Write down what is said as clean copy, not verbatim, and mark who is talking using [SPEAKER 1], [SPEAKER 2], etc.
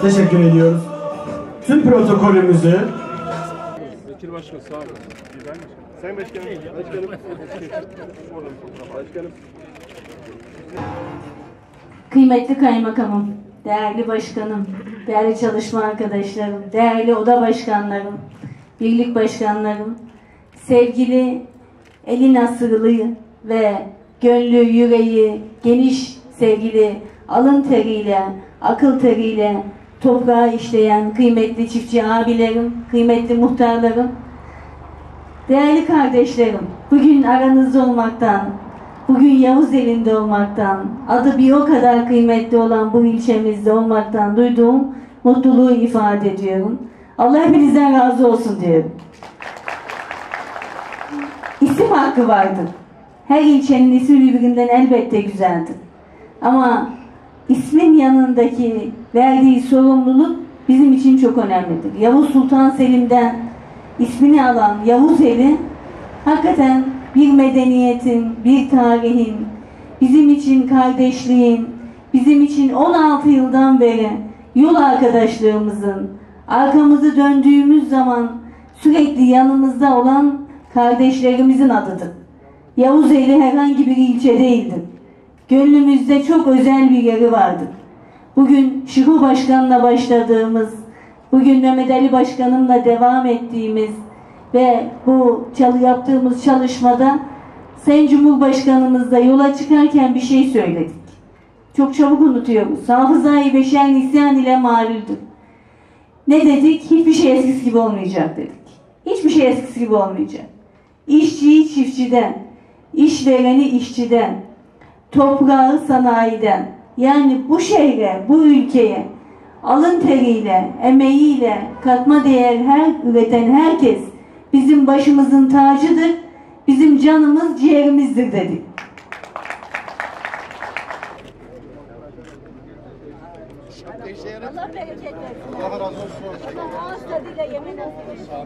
[SPEAKER 1] Teşekkür ediyoruz. Tüm protokolümüzü
[SPEAKER 2] Vekil Başkan sağ olun. Sayın Başkanım. Başkanım.
[SPEAKER 3] Kıymetli kaymakamım, değerli başkanım, değerli çalışma arkadaşlarım, değerli oda başkanlarım, birlik başkanlarım, sevgili eli nasırlı ve gönlü yüreği geniş sevgili alın teriyle, akıl teriyle toprağı işleyen kıymetli çiftçi abilerim, kıymetli muhtarlarım, değerli kardeşlerim, bugün aranızda olmaktan, bugün Yavuz elinde olmaktan, adı bir o kadar kıymetli olan bu ilçemizde olmaktan duyduğum mutluluğu ifade ediyorum. Allah hepinizden razı olsun diyorum. İsim hakkı vardır. Her ilçenin ismi birbirinden elbette güzeldir. Ama ismin yanındaki verdiği sorumluluk bizim için çok önemlidir. Yavuz Sultan Selim'den ismini alan Yavuzeli hakikaten bir medeniyetin, bir tarihin, bizim için kardeşliğin, bizim için 16 yıldan beri yol arkadaşlığımızın, arkamızı döndüğümüz zaman sürekli yanımızda olan kardeşlerimizin adıdır. Yavuzeli herhangi bir ilçe değildir. Gönlümüzde çok özel bir yeri vardır. Bugün Şıko Başkan'la başladığımız, bugün Mehmet Ali Başkan'ımla devam ettiğimiz ve bu yaptığımız çalışmada Sayın Cumhurbaşkanımızla yola çıkarken bir şey söyledik. Çok çabuk unutuyoruz. Hafızayı beşer nisyan ile malüldür. Ne dedik? Hiçbir şey eskisi gibi olmayacak dedik. Hiçbir şey eskisi gibi olmayacak. İşçiyi çiftçiden, işvereni işçiden, toprağı sanayiden, yani bu şehre, bu ülkeye alın teriyle, emeğiyle katma değer üreten herkes bizim başımızın tacıdır, bizim canımız, ciğerimizdir dedik.
[SPEAKER 4] Allah bereket versin. Allah razı olsun. Allah ağız tadıyla yemin olsun.